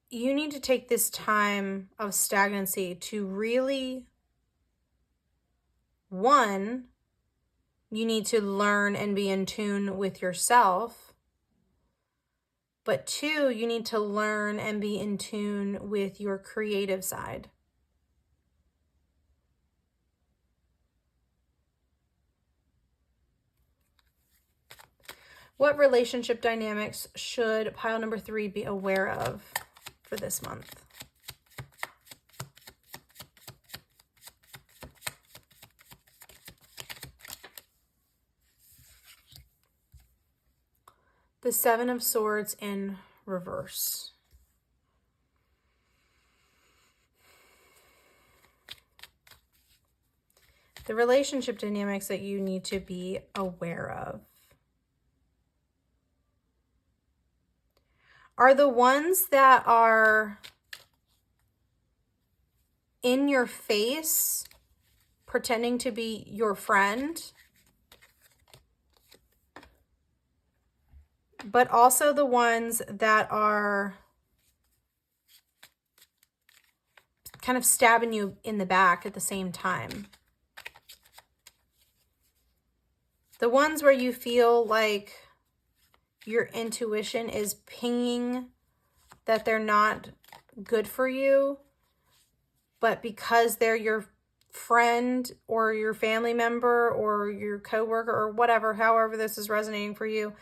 You need to take this time of stagnancy to really, 1, you need to learn and be in tune with yourself. But 2, you need to learn and be in tune with your creative side. What relationship dynamics should pile number 3 be aware of for this month? The 7 of Swords in reverse. The relationship dynamics that you need to be aware of are the ones that are in your face, pretending to be your friend, but also the ones that are kind of stabbing you in the back at the same time. The ones where you feel like your intuition is pinging that they're not good for you, but because they're your friend or your family member or your coworker or whatever, however this is resonating for you,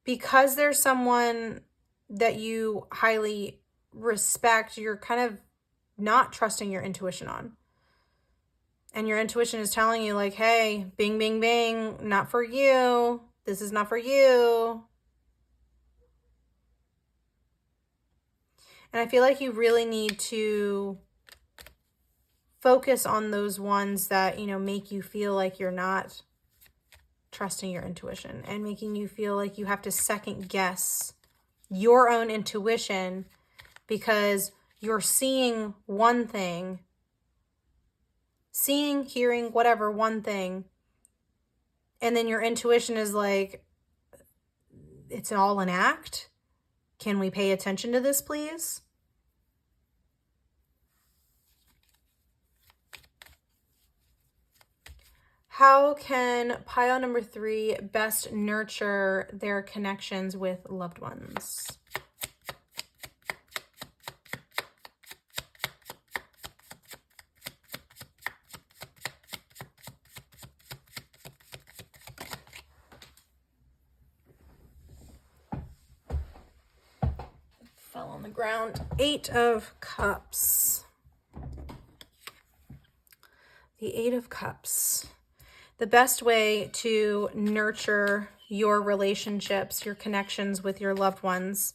because there's someone that you highly respect, you're kind of not trusting your intuition on. And your intuition is telling you like, hey, bing, bing, bing, not for you. This is not for you. And I feel like you really need to focus on those ones that, make you feel like you're not trusting your intuition and making you feel like you have to second guess your own intuition because you're seeing one thing, hearing, whatever, one thing, and then your intuition is like, it's all an act. Can we pay attention to this, please? How can pile number 3 best nurture their connections with loved ones? Fell on the ground. 8 of Cups. The 8 of Cups. The best way to nurture your relationships, your connections with your loved ones,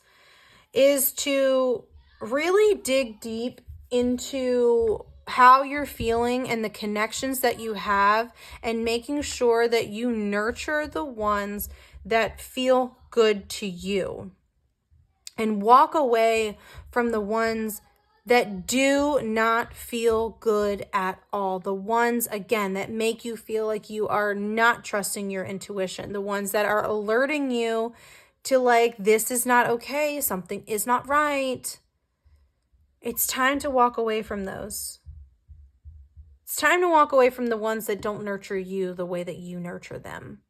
is to really dig deep into how you're feeling and the connections that you have, and making sure that you nurture the ones that feel good to you, and walk away from the ones that do not feel good at all. The ones, again, that make you feel like you are not trusting your intuition. The ones that are alerting you to, like, this is not okay. Something is not right. It's time to walk away from those. It's time to walk away from the ones that don't nurture you the way that you nurture them.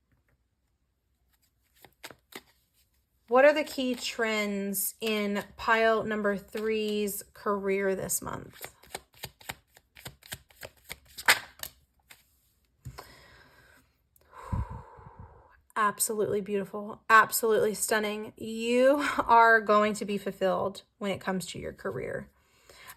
What are the key trends in pile number 3's career this month? Absolutely beautiful. Absolutely stunning. You are going to be fulfilled when it comes to your career.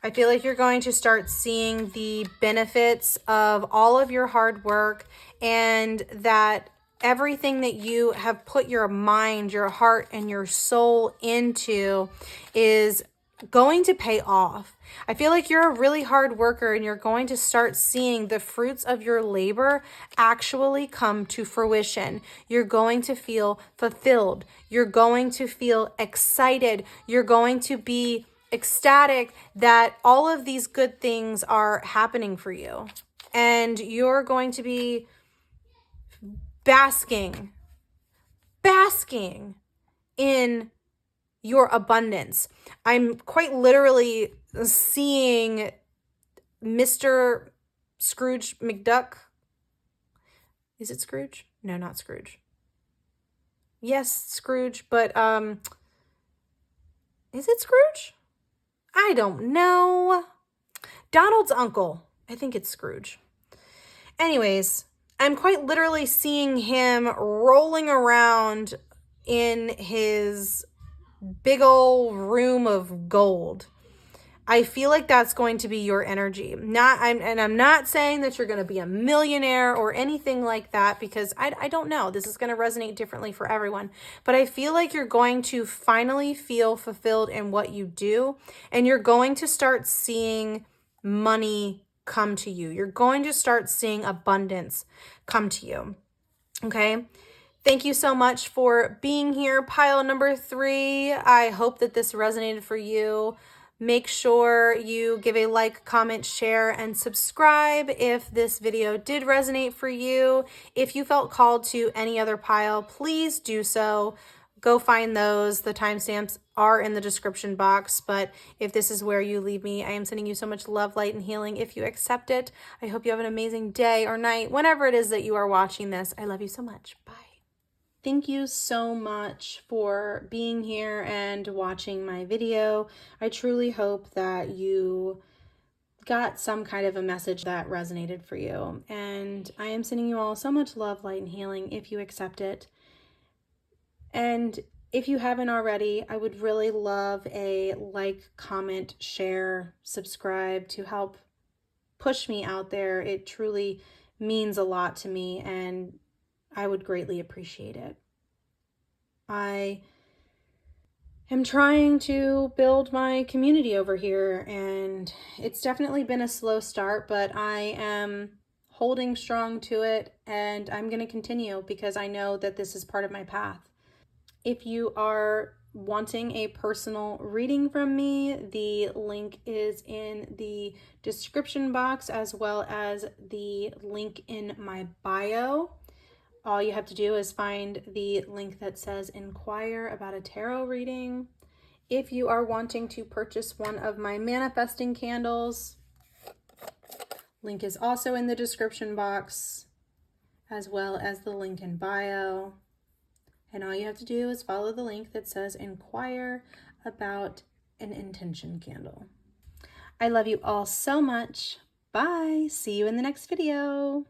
I feel like you're going to start seeing the benefits of all of your hard work, and that everything that you have put your mind, your heart, and your soul into is going to pay off. I feel like you're a really hard worker, and you're going to start seeing the fruits of your labor actually come to fruition. You're going to feel fulfilled. You're going to feel excited. You're going to be ecstatic that all of these good things are happening for you. And you're going to be basking in your abundance. I'm quite literally seeing Mr. Scrooge McDuck. Is it Scrooge? No, not Scrooge. Yes, Scrooge, but is it Scrooge? I don't know. Donald's uncle. I think it's Scrooge. Anyways, I'm quite literally seeing him rolling around in his big old room of gold. I feel like that's going to be your energy. I'm not saying that you're going to be a millionaire or anything like that, because I don't know. This is going to resonate differently for everyone. But I feel like you're going to finally feel fulfilled in what you do, and you're going to start seeing money come to you. You're going to start seeing abundance come to you. Okay? Thank you so much for being here. Pile number 3. I hope that this resonated for you. Make sure you give a like, comment, share, and subscribe if this video did resonate for you. If you felt called to any other pile, please do so. Go find those. The timestamps are in the description box. But if this is where you leave me, I am sending you so much love, light, and healing if you accept it. I hope you have an amazing day or night, whenever it is that you are watching this. I love you so much. Bye. Thank you so much for being here and watching my video. I truly hope that you got some kind of a message that resonated for you. And I am sending you all so much love, light, and healing if you accept it. And if you haven't already, I would really love a like, comment, share, subscribe to help push me out there. It truly means a lot to me, and I would greatly appreciate it. I am trying to build my community over here, and it's definitely been a slow start, but I am holding strong to it, and I'm going to continue because I know that this is part of my path. If you are wanting a personal reading from me, the link is in the description box, as well as the link in my bio. All you have to do is find the link that says inquire about a tarot reading. If you are wanting to purchase one of my manifesting candles, link is also in the description box, as well as the link in bio. And all you have to do is follow the link that says inquire about an intention candle. I love you all so much. Bye. See you in the next video.